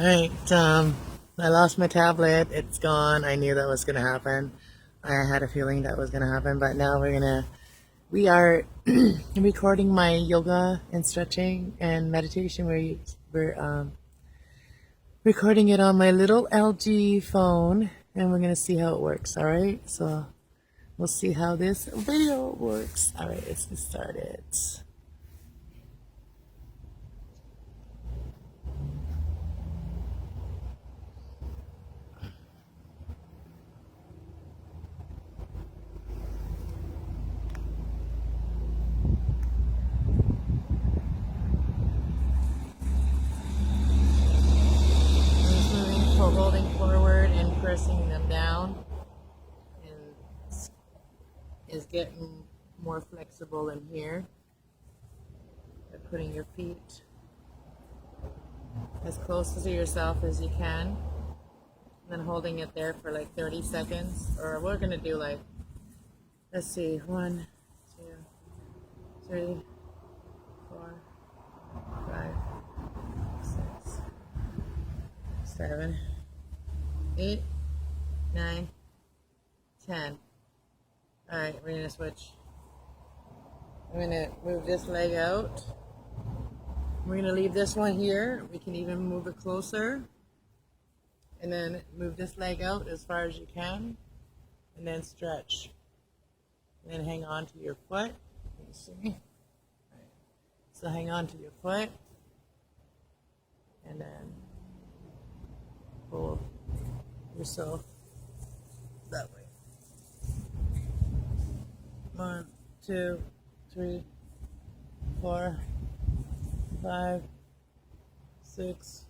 Alright, I lost my tablet. It's gone. I knew that was gonna happen. I had a feeling that was gonna happen, but now we are recording my yoga and stretching and meditation. We're recording it on my little LG phone, and we're gonna see how it works. Alright, so we'll see how this video works. Alright, let's get started. Holding forward and pressing them down, and is getting more flexible in here by putting your feet as close to yourself as you can, and then holding it there for like 30 seconds. Or we're gonna do like, let's see, 1, 2, 3, 4, 5, 6, 7, 8, 9, 10. Alright, we're gonna switch. I'm gonna move this leg out. We're gonna leave this one here. We can even move it closer. And then move this leg out as far as you can. And then stretch. And then hang on to your foot. Can you see me? Right. So hang on to your foot. And then pull yourself that way. 1, 2, 3, 4, 5, 6,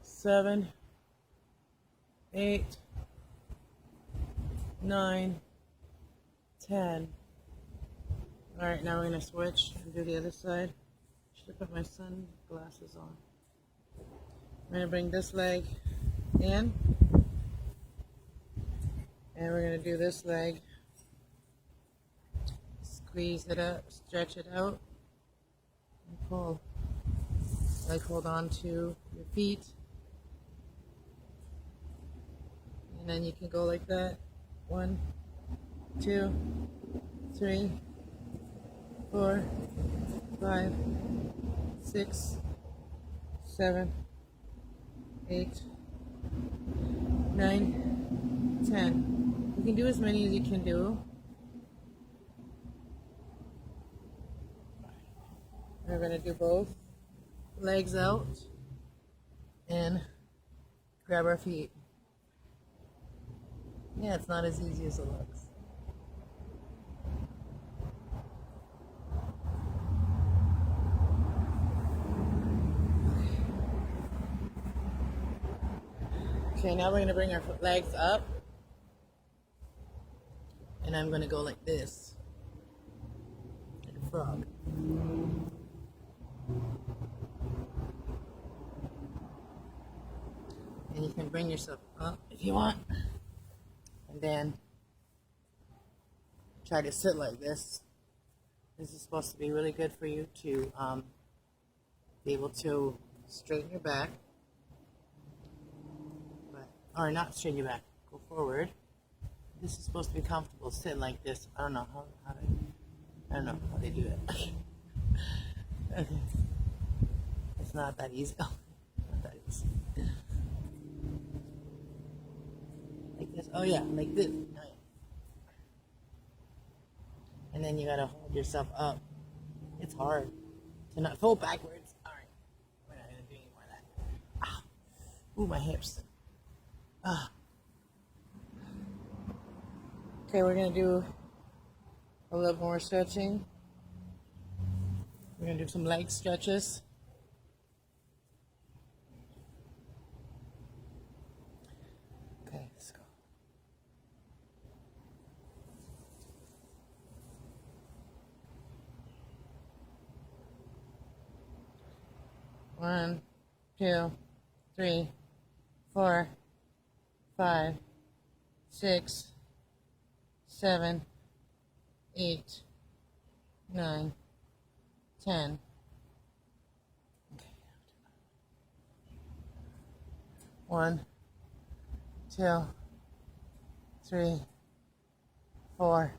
7, 8, 9, 10. Alright, now we're going to switch and do the other side. Should have put my sunglasses on. I'm going to bring this leg in, and we're going to do this leg. Squeeze it up, stretch it out, and pull. Like hold on to your feet, and then you can go like that. 1, 2, 3, 4, 5, 6, 7, 8, 9, 10. You can do as many as you can do. We're going to do both legs out and grab our feet. Yeah, it's not as easy as it looks. Okay, now we're going to bring our legs up, and I'm going to go like this, like a frog. And you can bring yourself up if you want, and then try to sit like this. This is supposed to be really good for you to be able to straighten your back, or not straighten your back, go forward. This is supposed to be comfortable. Sit like this. I don't know how they do it. Okay. It's not that easy. Oh, not that easy. Like this. Oh yeah, like this. Oh, yeah. And then you gotta hold yourself up. It's hard to not fold backwards. Alright. We're not gonna do any more of that. Ah. Ooh, my hips. Ah. Okay, we're gonna do a little more stretching. We're gonna do some leg stretches. Okay, let's go. One, 2, 3, 4, 5, 6, 7, 8, 9, 10. Okay. 1, 2, 3, 4,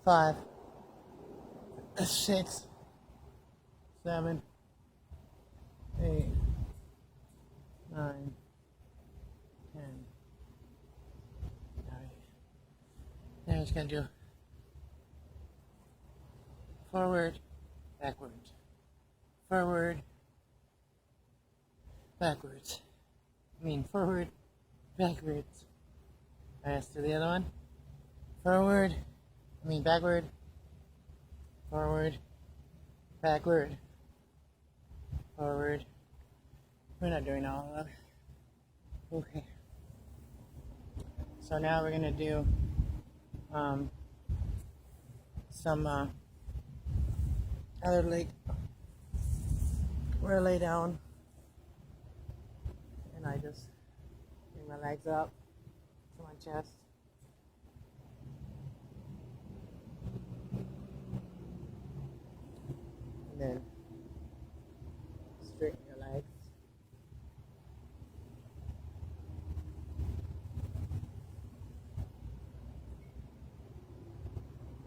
5, 6, 7, 8, 9, 10. Alright. Now I'm just gonna do forward, backwards, forward, backwards. Forward, backwards. Alright, let's do the other one. Forward, backward, forward, backward, forward. We're not doing all of them. Okay. So now we're gonna do some other leg. We're gonna lay down, and I just bring my legs up to my chest. And then straighten your legs.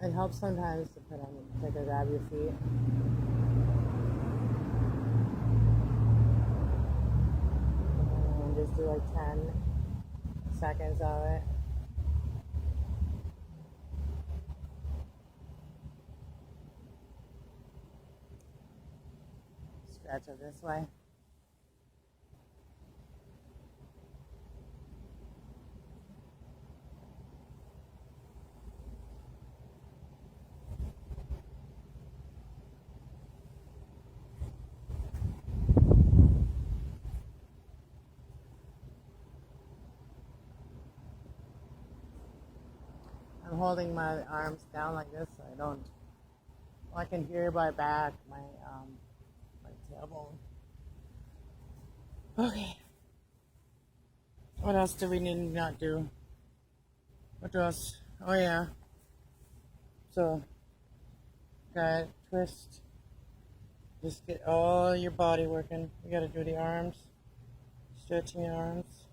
It helps sometimes to put on, like, grab your feet. And just do like 10 seconds of it. Stretch it this way. I'm holding my arms down like this so I don't. Well, I can hear my back, my tailbone. Okay. What else do we need to not do? What else? Oh yeah. So, got twist. Just get all your body working. You gotta do the arms. Stretching your arms.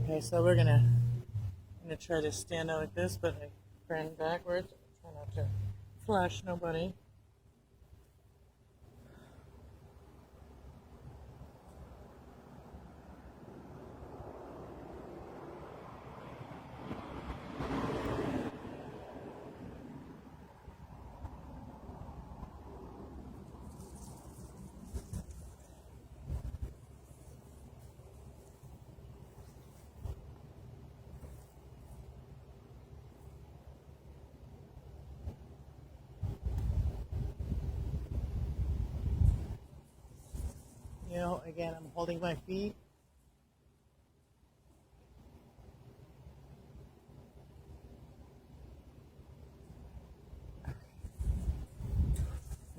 Okay, so we're gonna try to stand out like this, but I turn backwards. Try not to flash nobody. You know, again, I'm holding my feet. I'm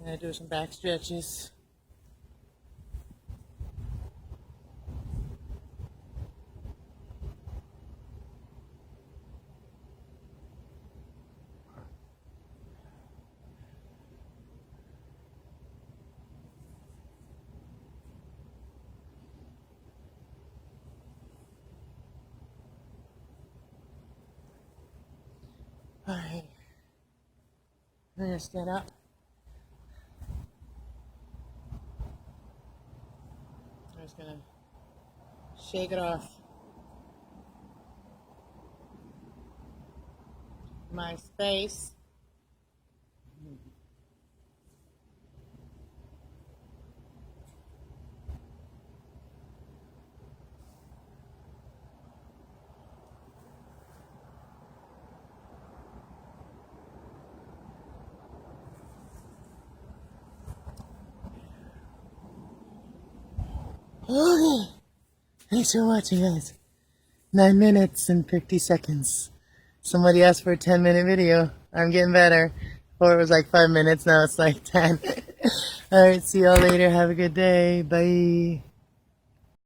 gonna do some back stretches. Alright. I'm gonna stand up. I'm just gonna shake it off. My space. Okay. Thanks for watching, guys. 9 minutes and 50 seconds. Somebody asked for a 10-minute video. I'm getting better. Before it was like 5 minutes, now it's like 10. Alright, see y'all later. Have a good day. Bye.